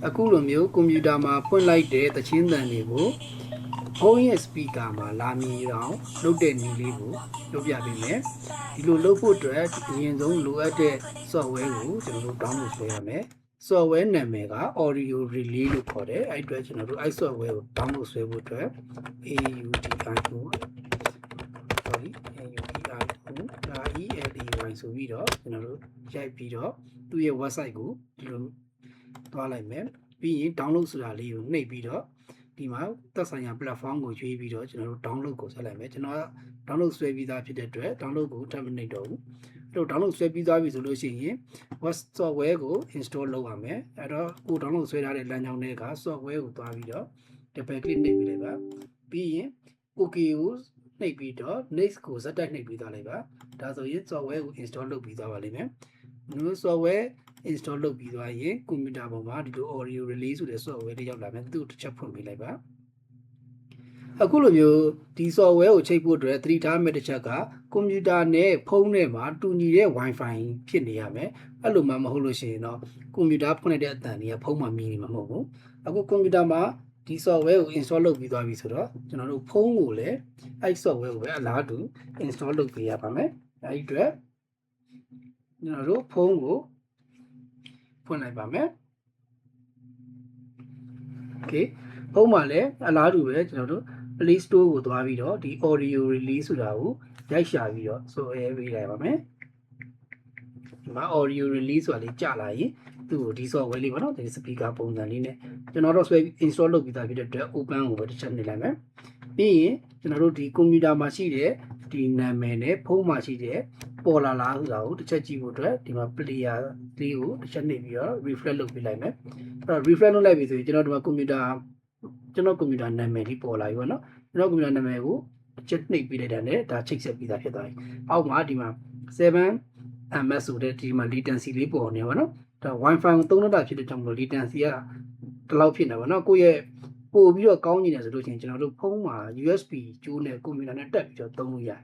အခုလိုမျိုးကွန်ပျူတာမှာဖွင့်လိုက်တဲ့သချင်းသံတွေကိုဖုန်းရဲ့ speaker မှာလာမြည်အောင်လုပ်တဲ့နည်းလေးကိုလုပ်ပြပေးမယ်ဒီလိုလုပ်ဖို့အတွက်အရင်ဆုံးလိုအပ်တဲ့ software ကိုကျွန်တော်တို့ download ဆွဲရမယ် software နာမည်က audio relay လို့ခေါ်တယ်အဲ့အတွက်ကျွန်တော်တို့အဲ့ software ကို download ဆွဲဖို့အတွက် AUDI ဆိုပြီးတော့ကျွန်တော်တို့ရိုက်ပြီးတော့သူ့ရဲ့ website ကိုဒီလိုသွားလိုက်မယ်ပြီးရင် download ဆိုတာလေးကိုနှိပ်ပြီးတော့ဒီမှာသက်ဆိုင်ရာ platform ကိုရွေးပြီးတော့ကျွန်တော်တို့ download ကိုဆက်လိုက်မယ်ကျွန်တော်က download ဆွဲပြီးသားဖြစ်တဲ့အတွက် download ကိုထပ်မနှိပ်တော့ဘူးအဲ့တော့ download ဆွဲပြီးသားပြီဆိုလို့ရှိရင် web software ကို install လုပ်ရမယ်အဲ့တော့ကို download ဆွဲထားတဲ့လမ်းကြောင်းတွေက software ကိုသွားပြီးတော့ double click နှိပ်ပြီးလိုက်ပါပြီးရင် OK ကိုနှိပ်ပြီးတော့ next ကိုဇက်တက်နှိပ်ပြီးသွားလိုက်ပါဒါဆိုရင် software ကို install လုပ်ပြီးသွားပါလိမ့်မယ်မျိုး software install လုပ်ပြီးသွားရင်ကွန်ပျူတာပေါ်မှာဒီလို audio relay ဆိုတဲ့ software လေးရောက်လာမယ်သူ့တစ်ချက်ဖွင့်ပေးလိုက်ပါအခုလိုမျိုးဒီ software ကိုချိန်ဖို့အတွက်သတိထားမယ့်တစ်ချက်ကကွန်ပျူတာနဲ့ဖုန်းနဲ့မှာတူညီတဲ့ Wi-Fi ဖြစ်နေရမယ်အဲ့လိုမှမဟုတ်လို့ရှိရင်တော့ကွန်ပျူတာဖွင့်လိုက်တဲ့အသံတွေကဖုန်းမှာမြည်နေမှာမဟုတ်ဘူးအခုကွန်ပျူတာမှာဒီ software ကို install လုပ်ပြီးသွားပြီဆိုတော့ကျွန်တော်တို့ဖုန်းကိုလည်းအဲ့ software ကိုပဲအလားတူ install လုပ်ပေးရပါမယ်အဲ့ဒီအတွက်ကျွန်တော်တို့ဖုန်းကိုဖွင့်လိုက်ပါမယ် Okay ဖုန်းမှာလည်းအလားတူပဲကျွန်တော်တို့ Play Store ကိုသွားပြီးတော့ဒီ audio release ဆိုတာကိုရိုက်ရှာပြီးတော့ဆိုရဲပေးလိုက်ပါမယ်ဒီမှာ audio release ဆိုတာလေးကြာလာရင်သူ့ကိုဒီ software လေးပေါ့နော်ဒီ speaker ပုံစံလေးနဲ့ကျွန်တော်တို့ဆွဲ install လုပ်ပြီးသားဖြစ်တဲ့အတွက် open ကိုပဲတစ်ချက်နှိပ်လိုက်မယ်ပြီးရင်ကျွန်တော်တို့ဒီကွန်ပျူတာမှာရှိတဲ့ဒီနာမည်နဲ့ဖုန်းမှာရှိတဲ့ပေါ်လာလားဆိုတာကိုတစ်ချက်ကြည့်ဖို့အတွက်ဒီမှာ player လေးကိုတစ်ချက်နှိပ်ပြီးတော့ refresh လုပ်ပေးလိုက်မယ်အဲ့တော့ refresh လုပ်လိုက်ပြီဆိုရင်ကျွန်တော်ဒီမှာကွန်ပျူတာနာမည်ဒီပေါ်လာပြီပေါ့နော်ကျွန်တော်ကွန်ပျူတာနာမည်ကိုတစ်ချက်နှိပ်ပြီးလိုက်တာနဲ့ဒါချိတ်ဆက်ပြီးသားဖြစ်သွားပြီအောက်မှာဒီမှာ 7ms ဆိုတဲ့ဒီမှာ latency လေးပေါ်နေပါနော်ဒါ Wi-Fi ကိုသုံးတော့တာဖြစ်တဲ့ကြောင့်မလို့ latency ကဒီလောက်ဖြစ်နေပါနော်ကိုယ့်ရဲ့ပို့ပြီးတော့ကောင်းနေတယ်ဆိုလို့ရှိရင်ကျွန်တော်တို့ဖုန်းမှာ USB ကျိုးနဲ့ကွန်ပျူတာနဲ့တက်ပြီးတော့သုံးလို့ရတယ်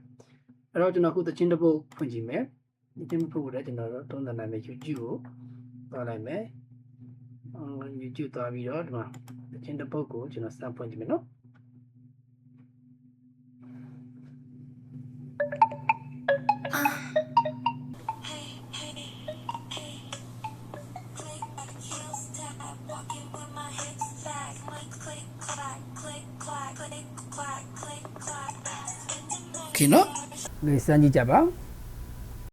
အဲ့တော့ကျွန်တော်အခုသချင်းတစ်ပုဒ်ဖွင့်ကြည့်မယ်သချင်းတစ်ပုဒ်ကိုလည်းကျွန်တော်တို့သုံးသပ်နိုင်မယ် YouTube ကိုသွားလိုက်မယ်YouTube သွားပြီးတော့ဒီမှာသချင်းတစ်ပုဒ်ကိုကျွန်တော်စဖွင့်ကြည့်မယ်နော်โอเคเนาะเลยစမ်းကြည့်ကြပါ